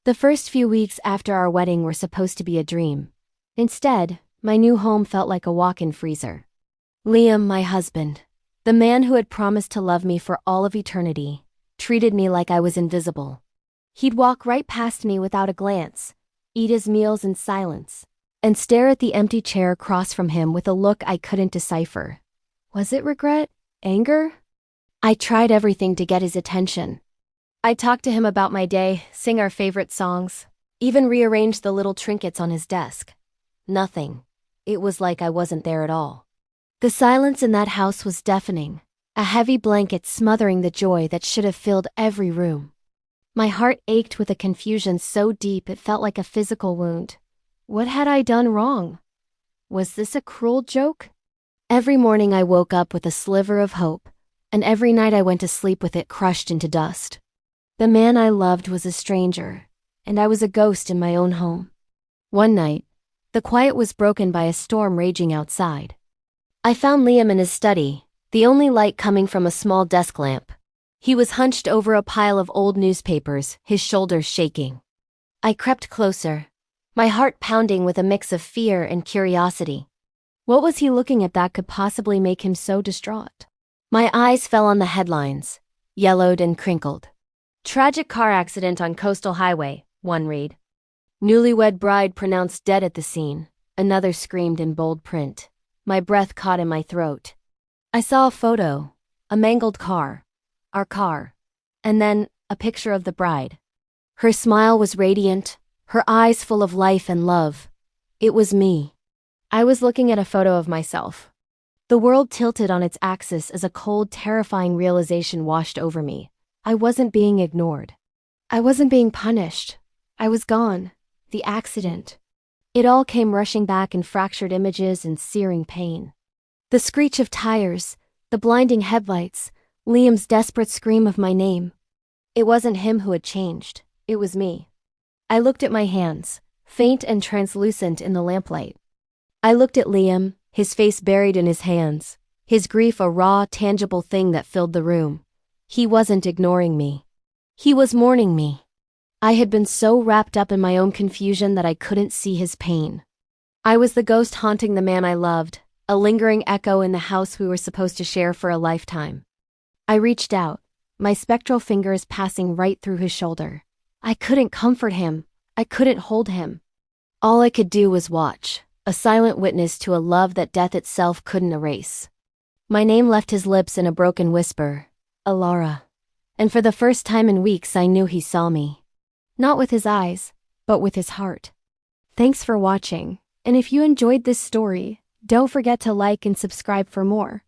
The first few weeks after our wedding were supposed to be a dream. Instead, my new home felt like a walk-in freezer. Liam, my husband, the man who had promised to love me for all of eternity, treated me like I was invisible. He'd walk right past me without a glance, eat his meals in silence, and stare at the empty chair across from him with a look I couldn't decipher. Was it regret? Anger? I tried everything to get his attention. I talked to him about my day, sing our favorite songs, even rearranged the little trinkets on his desk. Nothing. It was like I wasn't there at all. The silence in that house was deafening, a heavy blanket smothering the joy that should have filled every room. My heart ached with a confusion so deep it felt like a physical wound. What had I done wrong? Was this a cruel joke? Every morning I woke up with a sliver of hope, and every night I went to sleep with it crushed into dust. The man I loved was a stranger, and I was a ghost in my own home. One night, the quiet was broken by a storm raging outside. I found Liam in his study, the only light coming from a small desk lamp. He was hunched over a pile of old newspapers, his shoulders shaking. I crept closer, my heart pounding with a mix of fear and curiosity. What was he looking at that could possibly make him so distraught? My eyes fell on the headlines, yellowed and crinkled. Tragic car accident on coastal highway, one read. Newlywed bride pronounced dead at the scene, another screamed in bold print. My breath caught in my throat. I saw a photo, a mangled car, our car, and then a picture of the bride. Her smile was radiant, her eyes full of life and love. It was me. I was looking at a photo of myself. The world tilted on its axis as a cold, terrifying realization washed over me. I wasn't being ignored. I wasn't being punished. I was gone. The accident. It all came rushing back in fractured images and searing pain. The screech of tires, the blinding headlights, Liam's desperate scream of my name. It wasn't him who had changed. It was me. I looked at my hands, faint and translucent in the lamplight. I looked at Liam, his face buried in his hands, his grief a raw, tangible thing that filled the room. He wasn't ignoring me. He was mourning me. I had been so wrapped up in my own confusion that I couldn't see his pain. I was the ghost haunting the man I loved, a lingering echo in the house we were supposed to share for a lifetime. I reached out, my spectral fingers passing right through his shoulder. I couldn't comfort him. I couldn't hold him. All I could do was watch, a silent witness to a love that death itself couldn't erase. My name left his lips in a broken whisper, Alara. And for the first time in weeks I knew he saw me. Not with his eyes, but with his heart. Thanks for watching, and if you enjoyed this story, don't forget to like and subscribe for more.